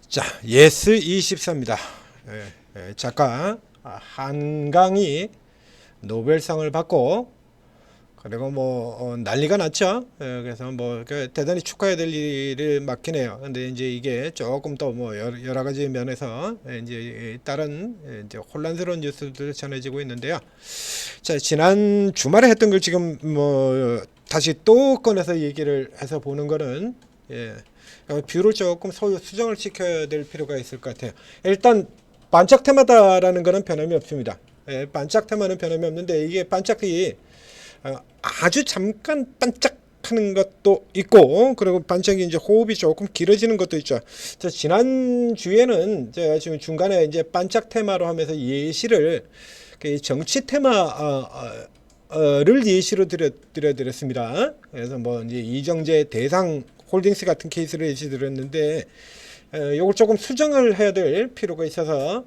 자, 예스24입니다. 작가 한강이 노벨상을 받고 그리고 난리가 났죠. 그래서 대단히 축하해야 될 일을 맡긴 해요. 근데 이제 이게 조금 더 여러 가지 면에서 이제 다른 이제 혼란스러운 뉴스들이 전해지고 있는데요. 자, 지난 주말에 했던 걸 지금 다시 또 꺼내서 얘기를 해서 보는 거는 뷰를 조금 수정을 시켜야 될 필요가 있을 것 같아요. 일단 반짝 테마다라는 거는 변함이 없습니다. 반짝 테마는 변함이 없는데 이게 반짝이 아주 잠깐 반짝하는 것도 있고 그리고 반짝이 이제 호흡이 조금 길어지는 것도 있죠. 지난 주에는 제가 지금 중간에 이제 반짝 테마로 하면서 예시를 정치 테마를 예시로 드렸습니다. 그래서 이제 이정재 대상 홀딩스 같은 케이스를 예시 드렸는데 요걸 조금 수정을 해야 될 필요가 있어서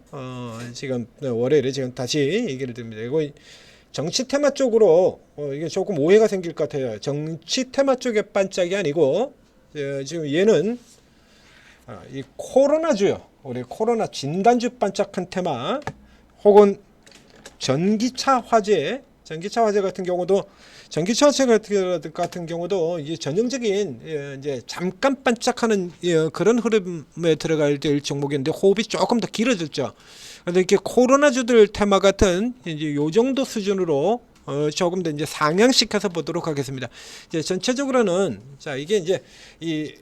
지금 월요일에 지금 다시 얘기를 드립니다. 이거 정치 테마 쪽으로 이게 조금 오해가 생길 것 같아요. 정치 테마 쪽의 반짝이 아니고 지금 얘는 이 코로나주요. 우리 코로나 진단주 반짝한 테마 혹은 전기차 화재 같은 경우도 이제 전형적인 이제 잠깐 반짝하는 그런 흐름에 들어갈 될 종목인데 호흡이 조금 더 길어졌죠. 그런데 이렇게 코로나주들 테마 같은 이제 요 정도 수준으로 조금 더 이제 상향시켜서 보도록 하겠습니다. 이제 전체적으로는 자 이게 이제 이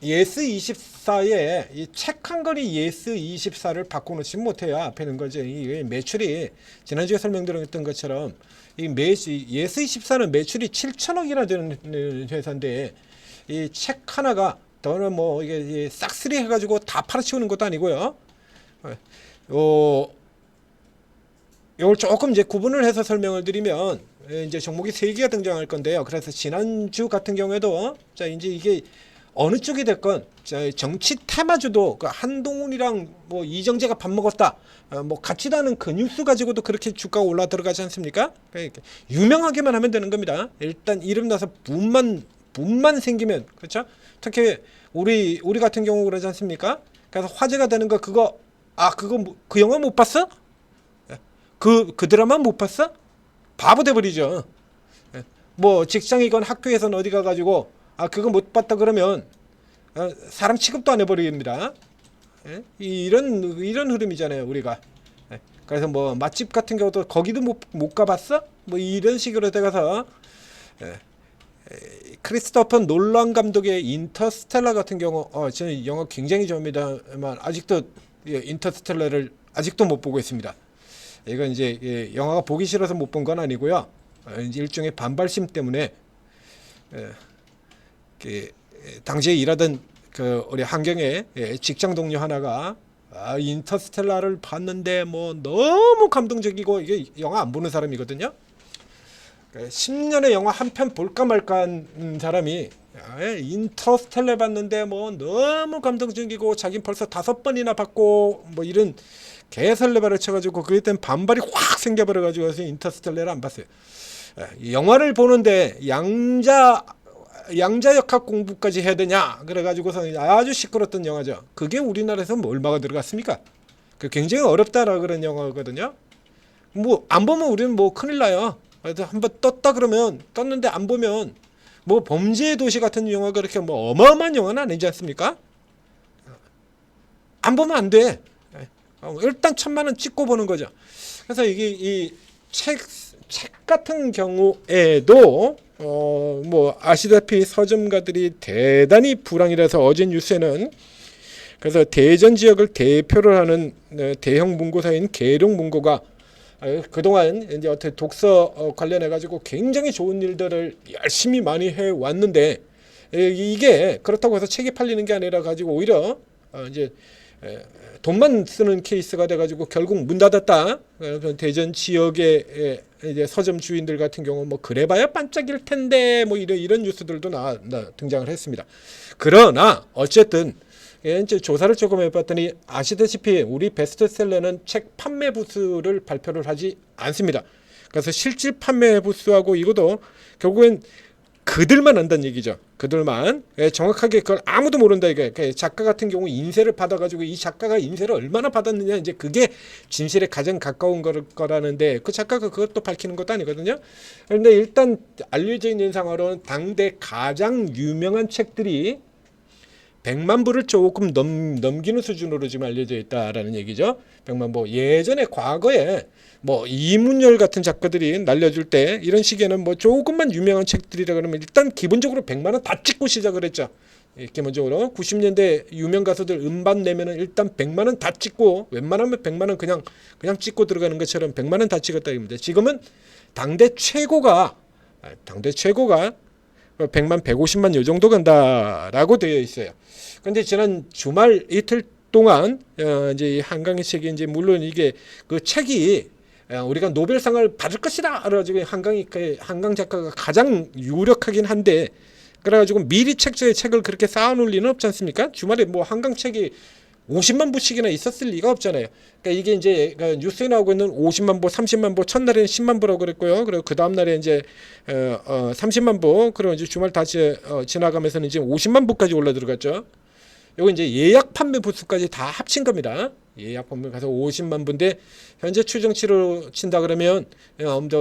예스24에 이 책 한 권이 예스24를 바꿔놓지 못해요. 앞에 있는 거죠. 이 매출이 지난주에 설명드렸던 것처럼 이 예스24는 매출이 7천억이나 되는 회사인데 이 책 하나가 더는 이게 싹쓸이 해가지고 다 팔아치우는 것도 아니고요. 이걸 조금 이제 구분을 해서 설명을 드리면 이제 종목이 3개가 등장할 건데요. 그래서 지난주 같은 경우에도 자 이제 이게 어느 쪽이 됐건 정치 테마주도 한동훈이랑 이정재가 밥 먹었다 같이 다는 그 뉴스 가지고도 그렇게 주가가 올라 들어가지 않습니까? 그러니까 유명하게만 하면 되는 겁니다. 일단 이름 나서 붐만 생기면 그렇죠? 특히 우리 같은 경우 그러지 않습니까? 그래서 화제가 되는 거 그거 그 영화 못 봤어? 그 드라마 못 봤어? 바보 돼버리죠. 직장이건 학교에선 어디 가가지고 그거 못 봤다 그러면 사람 취급도 안 해버립니다. 이런 흐름이잖아요 우리가. 그래서 맛집 같은 경우도 거기도 못 가봤어? 이런 식으로 돼가서 크리스토퍼 놀란 감독의 인터스텔라 같은 경우 저는 영화 굉장히 좋아합니다만 아직도 인터스텔라를 아직도 못 보고 있습니다. 이건 이제 영화가 보기 싫어서 못 본 건 아니고요. 일종의 반발심 때문에 당시에 일하던 우리 한경의 직장 동료 하나가 인터스텔라를 봤는데 너무 감동적이고 이게 영화 안 보는 사람이거든요. 10년의 영화 한 편 볼까 말까 한 사람이 인터스텔라 봤는데 너무 감동적이고 자긴 벌써 5번이나 봤고 이런 개설레발을 쳐가지고 그때 때문에 반발이 확 생겨버려가지고 인터스텔라를 안 봤어요. 영화를 보는데 양자역학 공부까지 해야 되냐 그래가지고서 아주 시끄럽던 영화죠. 그게 우리나라에서 얼마가 들어갔습니까? 굉장히 어렵다라 그런 영화거든요. 안 보면 우리는 큰일 나요. 그래서 한번 떴는데 안 보면 범죄의 도시 같은 영화가 그렇게 어마어마한 영화는 아니지 않습니까? 안 보면 안 돼. 일단 1,000만 원 찍고 보는 거죠. 그래서 이게 이 책 같은 경우에도 아시다시피 서점가들이 대단히 불황이라서 어제 뉴스에는 그래서 대전 지역을 대표를 하는 대형 문고사인 계룡문고가 그동안 이제 어떻게 독서 관련해 가지고 굉장히 좋은 일들을 열심히 많이 해 왔는데 이게 그렇다고 해서 책이 팔리는 게 아니라 가지고 오히려 이제 돈만 쓰는 케이스가 돼가지고 결국 문 닫았다. 대전 지역의 이제 서점 주인들 같은 경우 그래봐야 반짝일 텐데 이런 뉴스들도 등장을 했습니다. 그러나 어쨌든 이제 조사를 조금 해봤더니 아시다시피 우리 베스트셀러는 책 판매 부수를 발표를 하지 않습니다. 그래서 실질 판매 부수하고 이것도 결국엔 그들만 안다는 얘기죠. 그들만. 예, 정확하게 그걸 아무도 모른다 이게. 작가 같은 경우 인쇄를 받아가지고 이 작가가 인쇄를 얼마나 받았느냐 이제 그게 진실에 가장 가까운 거라는데 그 작가가 그것도 밝히는 것도 아니거든요. 그런데 일단 알려져 있는 상황으로는 당대 가장 유명한 책들이 100만 부를 조금 넘기는 수준으로 지금 알려져 있다라는 얘기죠. 100만 부. 예전에 과거에 뭐 이문열 같은 작가들이 날려줄 때 이런 시기에는 뭐 조금만 유명한 책들이라 그러면 일단 기본적으로 100만 원 다 찍고 시작을 했죠. 예, 기본적으로 90년대 유명 가수들 음반 내면은 일단 100만 원 다 찍고 웬만하면 100만 원 그냥 찍고 들어가는 것처럼 100만 원 다 찍었다 입니다. 지금은 당대 최고가 100만 150만 요 정도 간다라고 되어 있어요. 근데 지난 주말 이틀 동안 이제 이 한강의 책이 이제 물론 이게 그 책이 우리가 노벨상을 받을 것이다. 그래가지고 한강 작가가 가장 유력하긴 한데 그래가지고 미리 책을 그렇게 쌓아놓을 리는 없지 않습니까? 주말에 뭐 한강 책이 50만 부씩이나 있었을 리가 없잖아요. 그러니까 이게 이제 뉴스에 나오고 있는 50만 부, 30만 부, 첫날에는 10만 부라고 그랬고요. 그리고 그 다음 날에 이제 30만 부, 그리고 이제 주말 다시 지나가면서는 이제 50만 부까지 올라 들어갔죠. 요거 이제 예약 판매 부수까지 다 합친 겁니다. 예약 판매 가서 50만 부인데 현재 추정치로 친다 그러면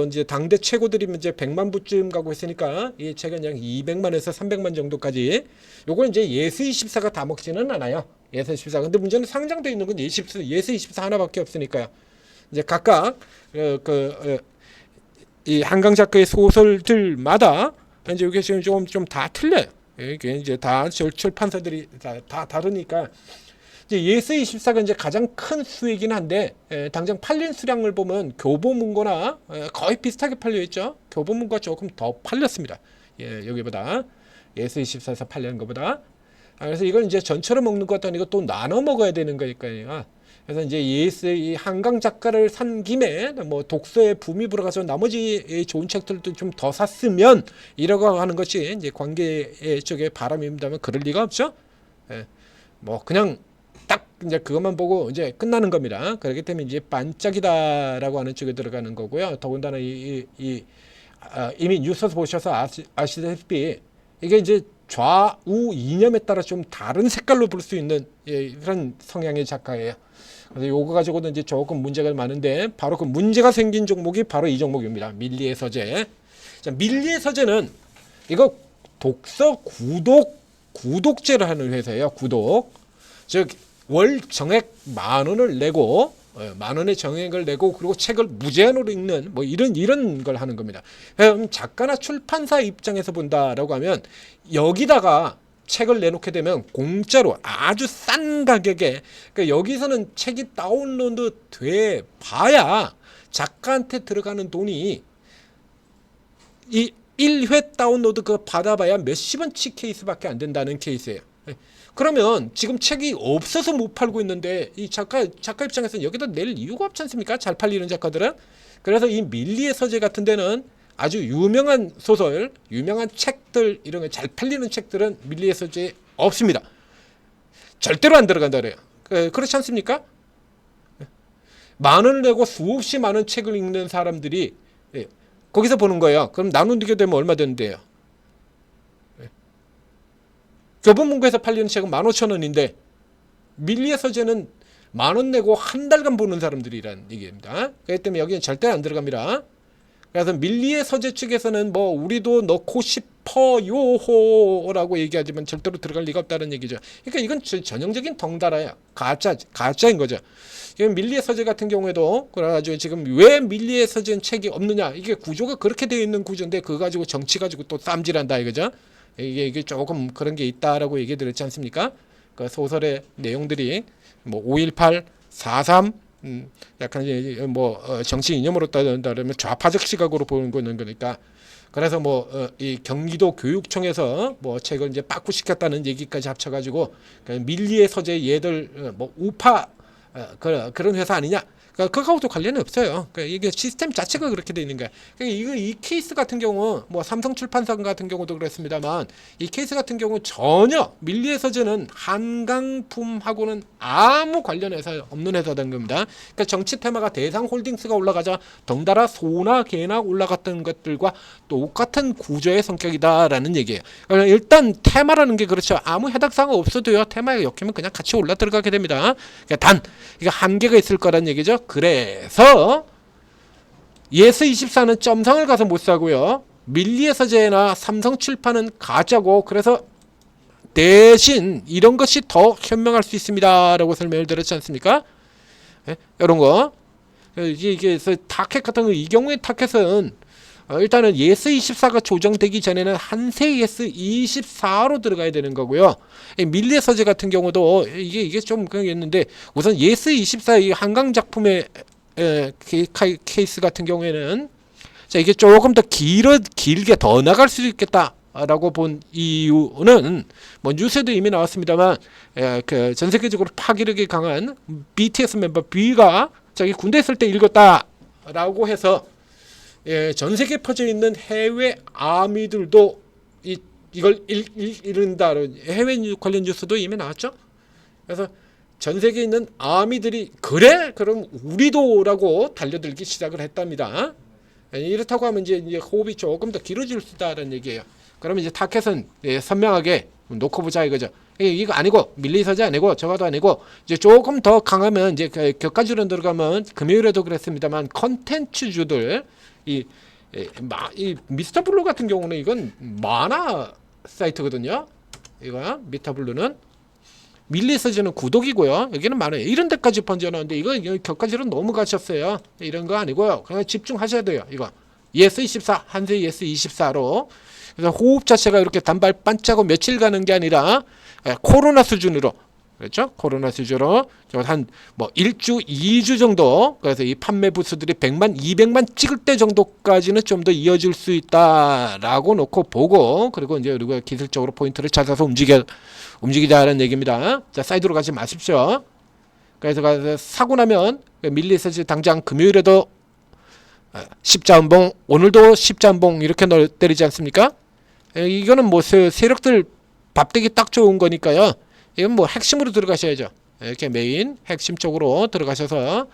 이제 당대 최고들이 이제 100만 부쯤 가고 있으니까 이 책은 약 200만에서 300만 정도까지. 요건 이제 예스24가 다 먹지는 않아요. 예스24. 근데 문제는 상장되어 있는 건 예스24 하나밖에 없으니까요. 이제 각각 이 한강 작가의 소설들마다 이제 이게 지금 좀 다 틀려요. 이게 이제 다 출판사들이 다 다르니까 이제 예스24가 이제 가장 큰 수이긴 한데 당장 팔린 수량을 보면 교보문고나 거의 비슷하게 팔려 있죠. 교보문고가 조금 더 팔렸습니다. 예, 여기보다 예스24에서 팔리는 것보다. 그래서 이걸 이제 전체로 먹는 것도 아니고 또 나눠 먹어야 되는 거니까요. 그래서 이제 이 한강 작가를 산 김에 뭐 독서에 붐이 불어가서 나머지 좋은 책들도 좀 더 샀으면 이라고 하는 것이 이제 관계 쪽의 바람입니다만 그럴 리가 없죠. 예. 뭐 그냥 딱 이제 그것만 보고 이제 끝나는 겁니다. 그렇기 때문에 이제 반짝이다라고 하는 쪽에 들어가는 거고요. 더군다나 이미 뉴스 보셔서 아시다시피 이게 이제 좌우 이념에 따라 좀 다른 색깔로 볼 수 있는 그런 성향의 작가예요. 그래서 요거 가지고도 이제 조금 문제가 많은데 바로 그 문제가 생긴 종목이 바로 이 종목입니다. 밀리의 서재. 자, 밀리의 서재는 이거 독서 구독제를 하는 회사예요. 구독. 즉 월 정액 10,000원을 내고 10,000원의 정액을 내고 그리고 책을 무제한으로 읽는 뭐 이런 걸 하는 겁니다. 그럼 작가나 출판사 입장에서 본다라고 하면 여기다가 책을 내놓게 되면 공짜로 아주 싼 가격에 그러니까 여기서는 책이 다운로드 돼 봐야 작가한테 들어가는 돈이 이 1회 다운로드 그거 받아봐야 몇십 원치 케이스밖에 안 된다는 케이스예요. 그러면 지금 책이 없어서 못 팔고 있는데 이 작가 입장에서는 여기다 낼 이유가 없지 않습니까? 잘 팔리는 작가들은. 그래서 이 밀리의 서재 같은 데는 아주 유명한 소설, 유명한 책들 이런 거 잘 팔리는 책들은 밀리의 서재에 없습니다. 절대로 안 들어간다 그래요. 그렇지 않습니까? 10,000원을 내고 수없이 많은 책을 읽는 사람들이 거기서 보는 거예요. 그럼 나누게 되면 얼마 되는데요? 교보문고에서 팔리는 책은 15,000원인데 밀리의 서재는 10,000원 내고 한 달간 보는 사람들이란 얘기입니다. 그렇기 때문에 여기는 절대 안 들어갑니다. 그래서 밀리의 서재 측에서는 뭐 우리도 넣고 싶어요라고 얘기하지만 절대로 들어갈 리가 없다는 얘기죠. 그러니까 이건 전형적인 덩달아야 가짜인 거죠. 밀리의 서재 같은 경우에도 그래가지고 지금 왜 밀리의 서재는 책이 없느냐 이게 구조가 그렇게 되어 있는 구조인데 그거 가지고 정치 가지고 또 쌈질한다 이거죠. 이게 조금 그런 게 있다라고 얘기 드렸지 않습니까? 그 소설의 내용들이 뭐 5.18, 4.3 약간 뭐 정치 이념으로 따른다면 좌파적 시각으로 보는 거니까 그래서 뭐 이 경기도 교육청에서 뭐 책을 이제 빠꾸시켰다는 얘기까지 합쳐가지고 밀리의 서재 얘들 뭐 우파 그런 회사 아니냐 그러니까 그거하고도 관련이 없어요. 그러니까 이게 시스템 자체가 그렇게 돼 있는 거야. 그러니까 이 케이스 같은 경우 뭐 삼성 출판사 같은 경우도 그렇습니다만 이 케이스 같은 경우 전혀 밀리의 서재는 한강품하고는 아무 관련해서 없는 회사된 겁니다. 그러니까 정치 테마가 대상홀딩스가 올라가자 덩달아 소나 개나 올라갔던 것들과 똑같은 구조의 성격이다라는 얘기예요. 그러니까 일단 테마라는 게 그렇죠. 아무 해당사항 없어도요. 테마에 엮이면 그냥 같이 올라 들어가게 됩니다. 그러니까 단 이게 한계가 있을 거란 얘기죠. 그래서 예스24는 점성을 가서 못 사고요. 밀리의 서재나 삼성 출판은 가짜고 그래서 대신 이런 것이 더 현명할 수 있습니다. 라고 설명을 드렸지 않습니까? 네? 이런 거. 이게 타켓 같은 거, 이 경우에 타켓은 일단은 예스24가 조정되기 전에는 한세 예스24로 들어가야 되는 거고요. 밀리의 서재 같은 경우도 이게 좀 그랬는데 우선 예스24 이 한강 작품의 케이스 같은 경우에는 자 이게 조금 더 길게 더 나갈 수 있겠다라고 본 이유는 뭐 뉴스에도 이미 나왔습니다만 그 전 세계적으로 파괴력이 강한 BTS 멤버 B가 자기 군대 있을 때 읽었다라고 해서 전 세계에 퍼져 있는 해외 아미들도 이걸 읽는다. 해외 관련 뉴스도 이미 나왔죠. 그래서 전 세계에 있는 아미들이 그래? 그럼 우리도라고 달려들기 시작을 했답니다. 이렇다고 하면 이제 호흡이 조금 더 길어질 수 있다는 얘기예요. 그러면 이제 타켓은 선명하게 놓고 보자 이거죠. 이거 아니고 밀리 서재 아니고 저거도 아니고 이제 조금 더 강하면 이제 격가지로 들어가면 금요일에도 그랬습니다만 컨텐츠주들 이 미스터 블루 같은 경우는 이건 만화 사이트거든요. 이거 미스터 블루는 밀리 서재는 구독이고요. 여기는 만화예요. 이런 데까지 번져나오는데 이거 격가지로 너무 가셨어요. 이런 거 아니고요. 그냥 집중하셔야 돼요. 이거 예스24 한세 예스24로 그래서 호흡 자체가 이렇게 단발 반짝고 며칠 가는 게 아니라 코로나 수준으로 그렇죠? 코로나 수준으로 한 뭐 1주, 2주 정도 그래서 이 판매 부수들이 100만, 200만 찍을 때 정도까지는 좀 더 이어질 수 있다라고 놓고 보고 그리고 이제 우리가 기술적으로 포인트를 찾아서 움직이자는 얘기입니다. 자, 사이드로 가지 마십시오. 그래서 사고 나면 밀리서지 당장 금요일에도 십자음봉 오늘도 십자음봉 이렇게 때리지 않습니까? 이거는 뭐 세력들 밥되기 딱 좋은 거니까요. 이건 뭐 핵심으로 들어가셔야죠. 이렇게 메인 핵심 쪽으로 들어가셔서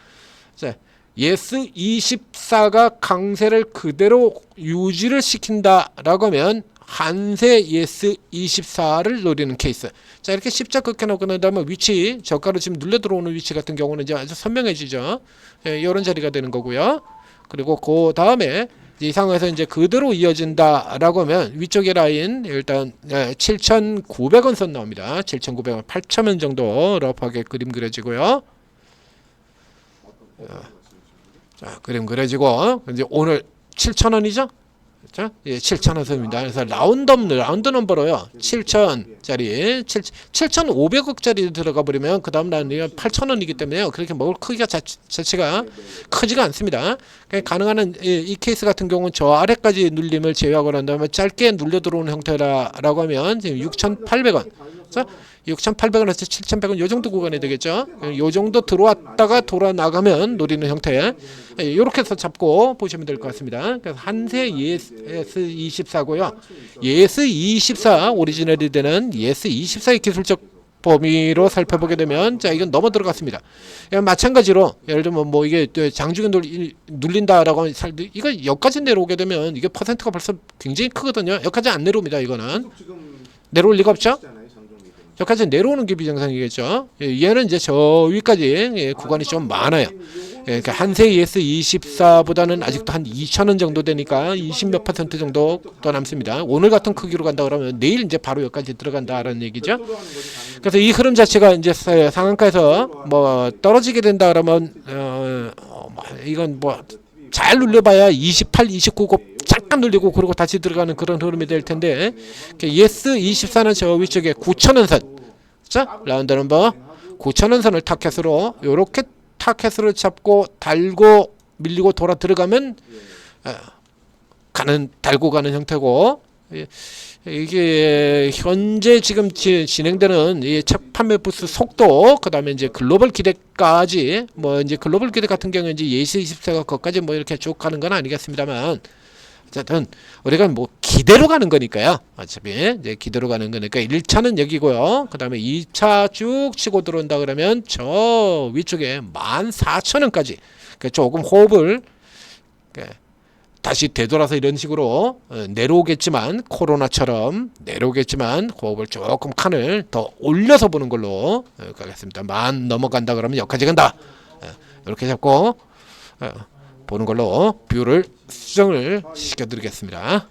자, 예스24가 강세를 그대로 유지를 시킨다라고 하면 한세 예스24를 노리는 케이스. 자 이렇게 십자 극해놓고 난 다음에 위치 저가로 지금 눌려 들어오는 위치 같은 경우는 이제 아주 선명해지죠. 이런 자리가 되는 거고요. 그리고 그 다음에 이 상황에서 이제 그대로 이어진다라고 하면 위쪽의 라인 일단 7,900원 선 나옵니다. 7,900원, 8,000원 정도 러프하게 그림 그려지고요. 자, 그림 그려지고 이제 오늘 7,000원이죠? 그렇죠? 예, 7,000원 선입니다. 그래서 라운드 넘버로요. 7,000짜리, 7,500억짜리 들어가 버리면 그 다음 라운드가 8,000원이기 때문에요. 그렇게 먹을 크기가 자체가 크지가 않습니다. 가능한 이 케이스 같은 경우는 저 아래까지 눌림을 제외하고 난 다음에 짧게 눌려 들어오는 형태라고 하면 지금 6,800원. 6,800원에서 7,100원 요 정도 구간이 되겠죠. 요 정도 들어왔다가 돌아 나가면 노리는 형태. 이렇게 해서 잡고 보시면 될 것 같습니다. 그래서 한세 예스24고요. 예스24 오리지널이 되는 예스24의 기술적 범위로 살펴보게 되면 자 이건 넘어 들어갔습니다. 마찬가지로 예를 들면 뭐 이게 장중에 눌린다라고 하면 이거 여기까지 내려오게 되면 이게 퍼센트가 벌써 굉장히 크거든요. 여기까지 안 내려옵니다. 이거는 내려올 리가 없죠. 여기까지 내려오는 게 비정상이겠죠. 얘는 이제 저 위까지 구간이 좀 많아요. 그러니까 한세 예스24보다는 아직도 한 2,000원 정도 되니까 20몇 % 정도 더 남습니다. 오늘 같은 크기로 간다 그러면 내일 이제 바로 여기까지 들어간다라는 얘기죠. 그래서 이 흐름 자체가 이제 상한가에서 뭐 떨어지게 된다 그러면 이건 뭐 잘 눌려봐야 28, 29고 잠깐 눌리고 그러고 다시 들어가는 그런 흐름이 될 텐데 예스24는 저 위쪽에 9,000원 선 자 라운드 넘버 9,000원 선을 타켓으로 요렇게 타켓으로 잡고 달고 밀리고 돌아 들어가면 달고 가는 형태고 이게 현재 지금 진행되는 이 책 판매 부수 속도, 그다음에 이제 글로벌 기대까지, 뭐 이제 글로벌 기대 같은 경우는 이제 예시 24가 거기까지 뭐 이렇게 쭉 가는 건 아니겠습니다만, 어쨌든 우리가 뭐 기대로 가는 거니까요. 어차피 이제 기대로 가는 거니까 1차는 여기고요. 그다음에 2차 쭉 치고 들어온다 그러면 저 위쪽에 14,000원까지 조금 호흡을 다시 되돌아서 이런 식으로 내려오겠지만, 코로나처럼 내려오겠지만 호흡을 조금 칸을 더 올려서 보는 걸로 가겠습니다. 만 넘어간다 그러면 여기까지 간다. 이렇게 잡고 보는 걸로 뷰를 수정을 시켜드리겠습니다.